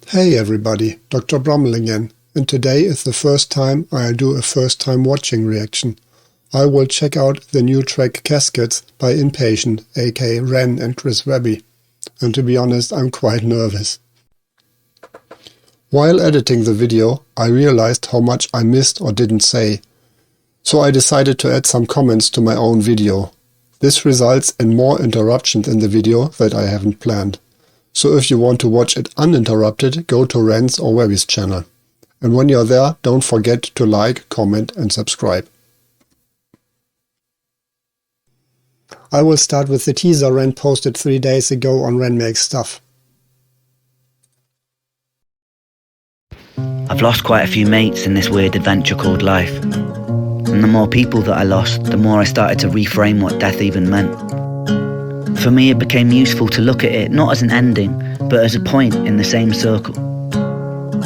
Hey everybody, Dr. Brummel again, and today is the first time I'll do a first time watching reaction. I will check out the new track Caskets by Inpatient, aka Ren and Chris Webby, and to be honest I'm quite nervous. While editing the video I realized how much I missed or didn't say, so I decided to add some comments to my own video. This results in more interruptions in the video that I haven't planned. So if you want to watch it uninterrupted, go to Ren's or Webby's channel. And when you're there, don't forget to like, comment and subscribe. I will start with the teaser Ren posted 3 days ago on Ren Makes Stuff. I've lost quite a few mates in this weird adventure called life. And the more people that I lost, the more I started to reframe what death even meant. For me, it became useful to look at it not as an ending, but as a point in the same circle.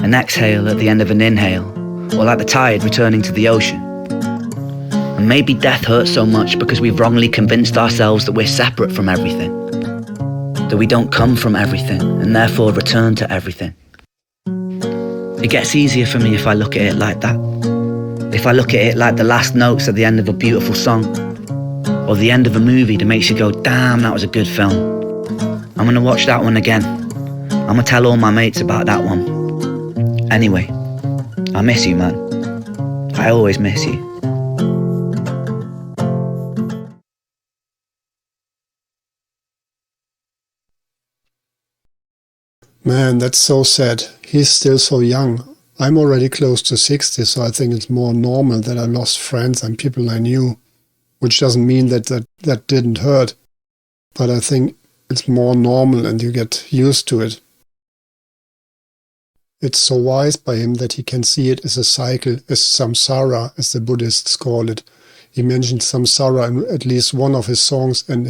An exhale at the end of an inhale, or like the tide returning to the ocean. And maybe death hurts so much because we've wrongly convinced ourselves that we're separate from everything. That we don't come from everything, and therefore return to everything. It gets easier for me if I look at it like that. If I look at it like the last notes at the end of a beautiful song, or the end of a movie that makes you go, damn, that was a good film. I'm gonna watch that one again. I'm gonna tell all my mates about that one. Anyway, I miss you, man. I always miss you. Man, that's so sad. He's still so young. I'm already close to 60, so I think it's more normal that I lost friends and people I knew. Which doesn't mean that didn't hurt. But I think it's more normal and you get used to it. It's so wise by him that he can see it as a cycle, as samsara, as the Buddhists call it. He mentioned samsara in at least one of his songs and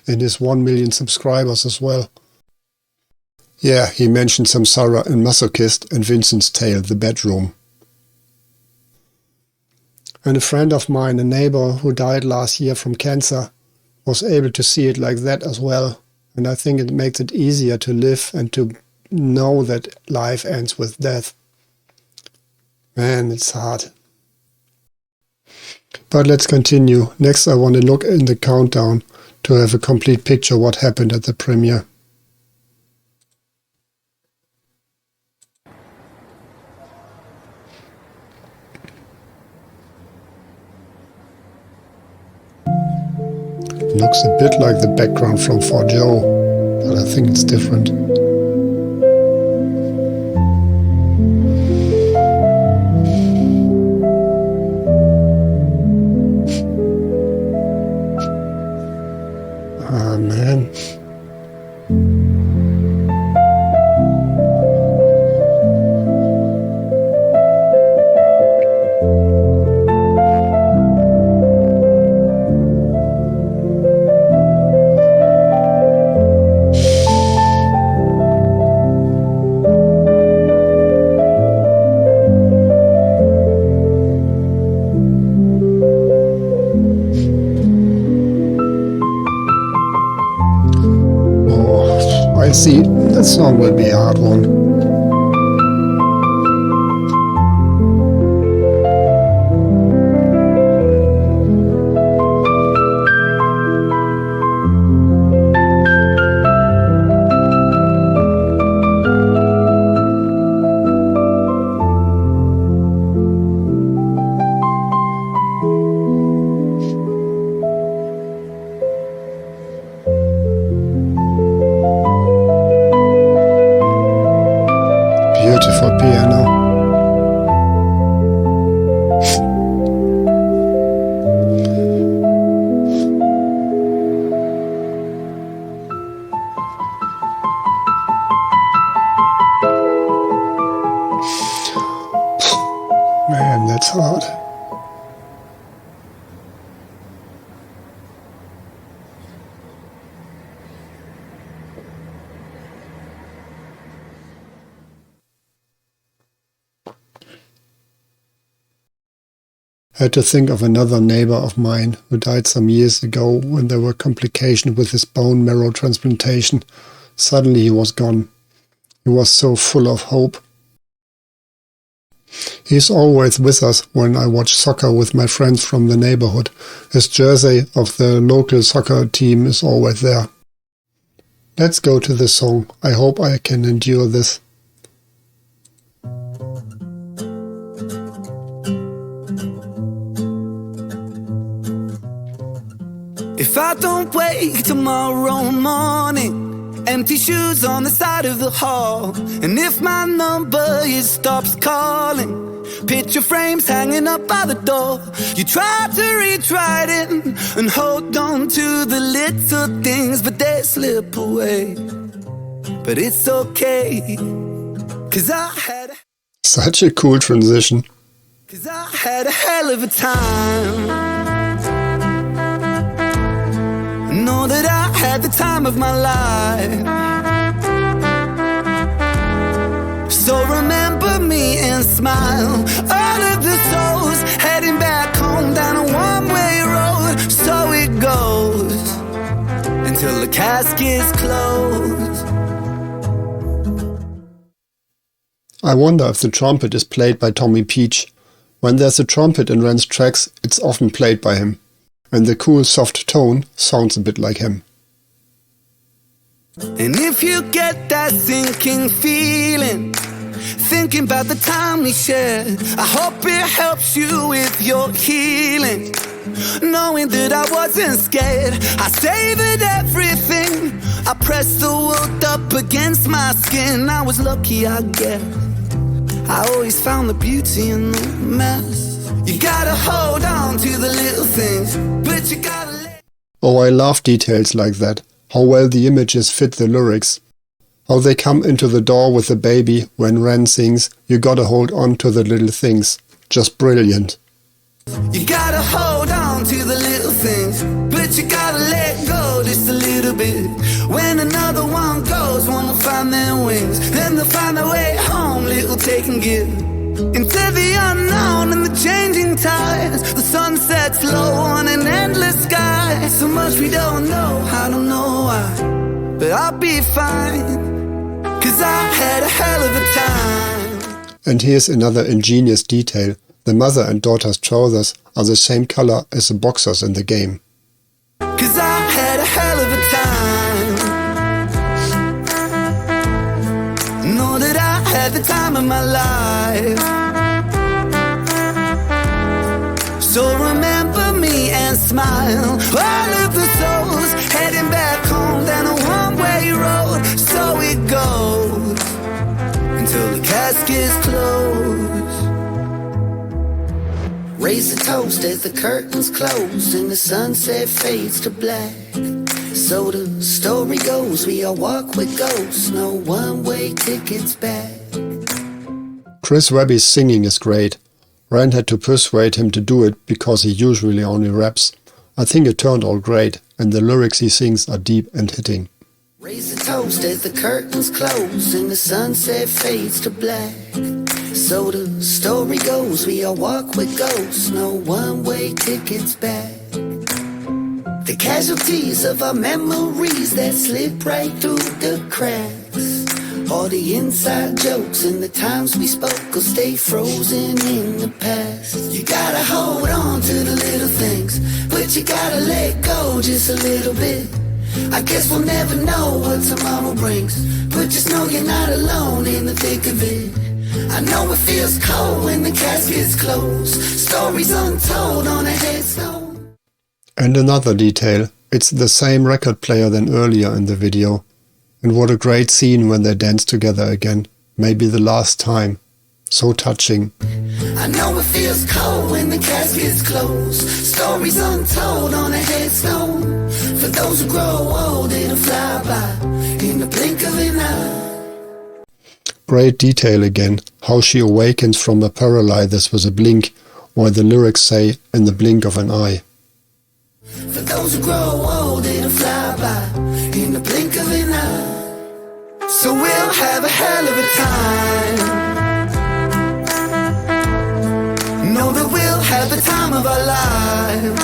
in his 1 million subscribers as well. Yeah, he mentioned samsara in Masochist and Vincent's Tale, The Bedroom. And a friend of mine, a neighbor who died last year from cancer, was able to see it like that as well. And I think it makes it easier to live and to know that life ends with death. Man, it's hard. But let's continue. Next I want to look in the countdown to have a complete picture what happened at the premiere. It looks a bit like the background from For Joe, but I think it's different. Ah, man. I see, that song will be a hard one. Beautiful piano. Man, that's hard. I had to think of another neighbor of mine who died some years ago when there were complications with his bone marrow transplantation. Suddenly he was gone. He was so full of hope. He's always with us when I watch soccer with my friends from the neighborhood. His jersey of the local soccer team is always there. Let's go to the song. I hope I can endure this. If I don't wake tomorrow morning, empty shoes on the side of the hall, and if my number stops calling, picture frames hanging up by the door. You try to reach right in and hold on to the little things, but they slip away. But it's okay, 'cause I had Such a cool transition. 'Cause I had a hell of a time. Know that I had the time of my life. So remember me and smile. All of the souls heading back home down a one-way road. So it goes until the caskets close. I wonder if the trumpet is played by Tommy Peach. When there's a trumpet in Ren's tracks, it's often played by him. And the cool soft tone sounds a bit like him. And if you get that sinking feeling, thinking about the time we shared, I hope it helps you with your healing. Knowing that I wasn't scared, I savored everything. I pressed the world up against my skin. I was lucky, I guess. I always found the beauty in the mess. You gotta hold on to the little things, but you gotta let... Oh, I love details like that. How well the images fit the lyrics. How they come into the door with the baby when Ren sings, you gotta hold on to the little things. Just brilliant. You gotta hold on to the little things, but you gotta let go just a little bit. When another one goes, wanna find their wings, then they'll find their way home, little take and give. Into the unknown and the changing tides. The sun sets low on an endless sky. So much we don't know, I don't know why, but I'll be fine, 'cause I had a hell of a time. And here's another ingenious detail. The mother and daughter's trousers are the same color as the boxers in the game. 'Cause I had a hell of a time. Know that I had the time of my life. So remember me and smile. All of the souls heading back home down a one-way road. So it goes until the caskets close. Raise a toast as the curtains close and the sunset fades to black. So the story goes, we all walk with ghosts, no one-way tickets back. Chris Webby's singing is great. Ren had to persuade him to do it because he usually only raps. I think it turned out great, and the lyrics he sings are deep and hitting. Raise a toast as the curtains close and the sunset fades to black. So the story goes, we all walk with ghosts, no one-way tickets back. The casualties of our memories that slip right through the cracks. All the inside jokes and the times we spoke will stay frozen in the past. You gotta hold on to the little things, but you gotta let go just a little bit. I guess we'll never know what tomorrow brings, but just know you're not alone in the thick of it. I know it feels cold when the caskets close, stories untold on a headstone. And another detail, it's the same record player than earlier in the video. And what a great scene when they dance together again. Maybe the last time. So touching. I know it feels cold when the caskets close, stories untold on a headstone. For those who grow old, it'll fly by in the blink of an eye. Great detail again, how she awakens from a paralysis with a blink, while the lyrics say, in the blink of an eye. For those who grow old, it'll fly by in the blink of an eye. So we'll have a hell of a time. Know that we'll have the time of our lives.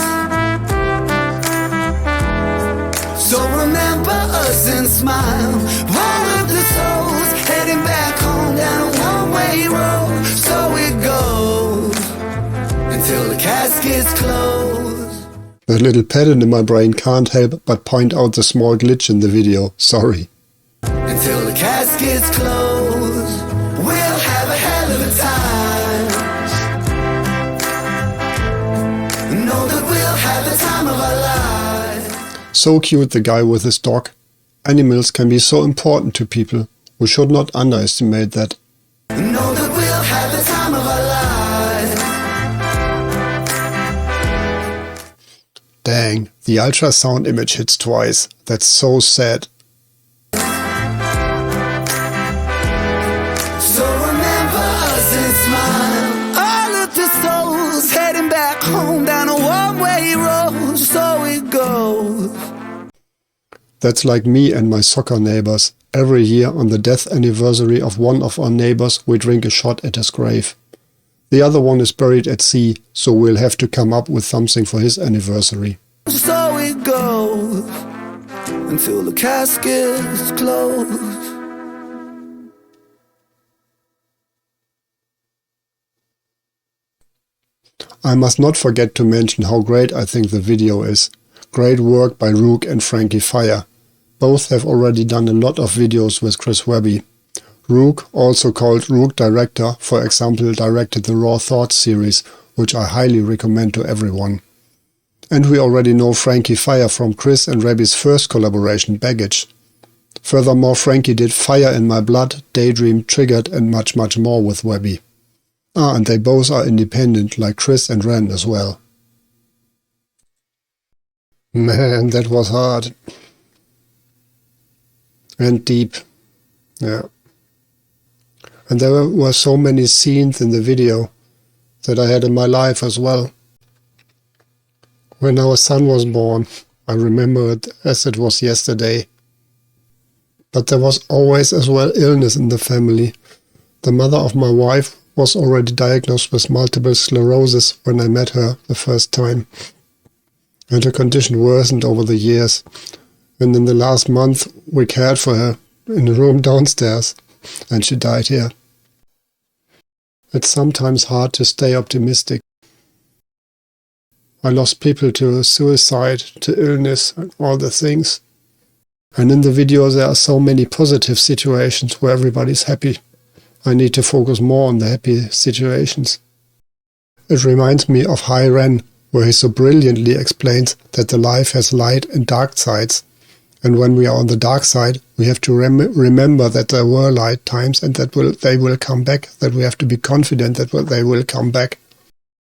So remember us and smile. All of the souls heading A little pattern in my brain can't help but point out the small glitch in the video, sorry. Until the caskets close, we'll have a hell of a time. Know that we'll have the time of our lives. So cute, the guy with his dog. Animals can be so important to people. We should not underestimate that. Know that we'll have the time of our lives. Dang, the ultrasound image hits twice. That's so sad. So remember us and smile. All of the souls heading back home down a one-way road. So it goes. That's like me and my soccer neighbors. Every year on the death anniversary of one of our neighbors, we drink a shot at his grave. The other one is buried at sea, so we'll have to come up with something for his anniversary. So it goes until the caskets close. I must not forget to mention how great I think the video is. Great work by Rook and Frankie Fire. Both have already done a lot of videos with Chris Webby. Rook, also called Rook Director, for example, directed the Raw Thoughts series, which I highly recommend to everyone. And we already know Frankie Fire from Chris and Webby's first collaboration, Baggage. Furthermore, Frankie did Fire in My Blood, Daydream, Triggered and much more with Webby. And they both are independent, like Chris and Ren as well. Man, that was hard. And deep. Yeah. And there were so many scenes in the video that I had in my life as well. When our son was born, I remember it as it was yesterday. But there was always as well illness in the family. The mother of my wife was already diagnosed with multiple sclerosis when I met her the first time. And her condition worsened over the years. And in the last month we cared for her in a room downstairs, and she died here. It's sometimes hard to stay optimistic. I lost people to suicide, to illness, and all the things. And in the video there are so many positive situations where everybody's happy. I need to focus more on the happy situations. It reminds me of Hi Ren, where he so brilliantly explains that the life has light and dark sides. And when we are on the dark side, we have to remember that there were light times and that they will come back, that we have to be confident that they will come back.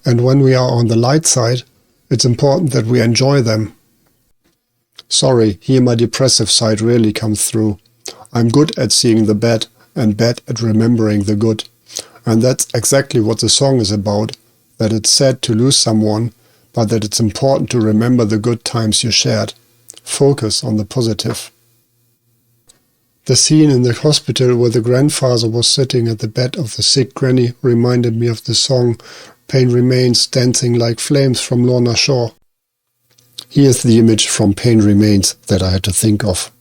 And when we are on the light side, it's important that we enjoy them. Sorry, here my depressive side really comes through. I'm good at seeing the bad and bad at remembering the good. And that's exactly what the song is about, that it's sad to lose someone, but that it's important to remember the good times you shared. Focus on the positive. The scene in the hospital where the grandfather was sitting at the bed of the sick granny reminded me of the song Pain Remains Dancing Like Flames from Lorna Shore. Here's the image from Pain Remains that I had to think of.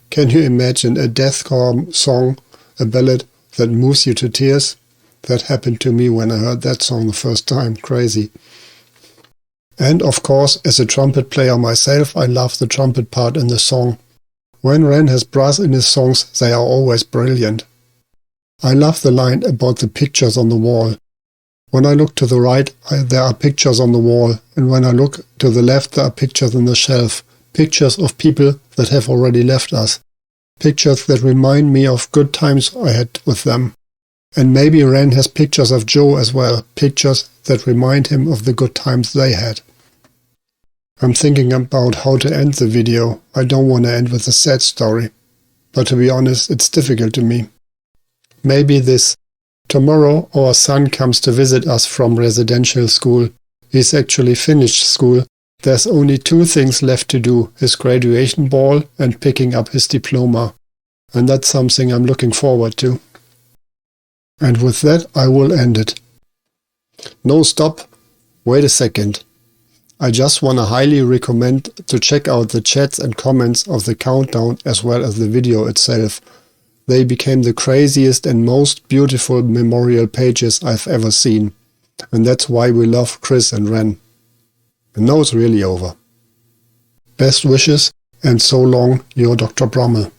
Can you imagine a deathcore song, a ballad that moves you to tears? That happened to me when I heard that song the first time. Crazy. And of course, as a trumpet player myself, I love the trumpet part in the song. When Ren has brass in his songs, they are always brilliant. I love the line about the pictures on the wall. When I look to the right, there are pictures on the wall, and when I look to the left, there are pictures on the shelf. Pictures of people that have already left us. Pictures that remind me of good times I had with them. And maybe Ren has pictures of Joe as well, pictures that remind him of the good times they had. I'm thinking about how to end the video. I don't want to end with a sad story. But to be honest, it's difficult to me. Maybe this. Tomorrow our son comes to visit us from residential school. He's actually finished school. There's only 2 things left to do, his graduation ball and picking up his diploma. And that's something I'm looking forward to. And with that I will end it. No, stop. Wait a second. I just want to highly recommend to check out the chats and comments of the countdown as well as the video itself. They became the craziest and most beautiful memorial pages I've ever seen. And that's why we love Chris and Ren. And now it's really over. Best wishes, and so long, your Dr. Brummel.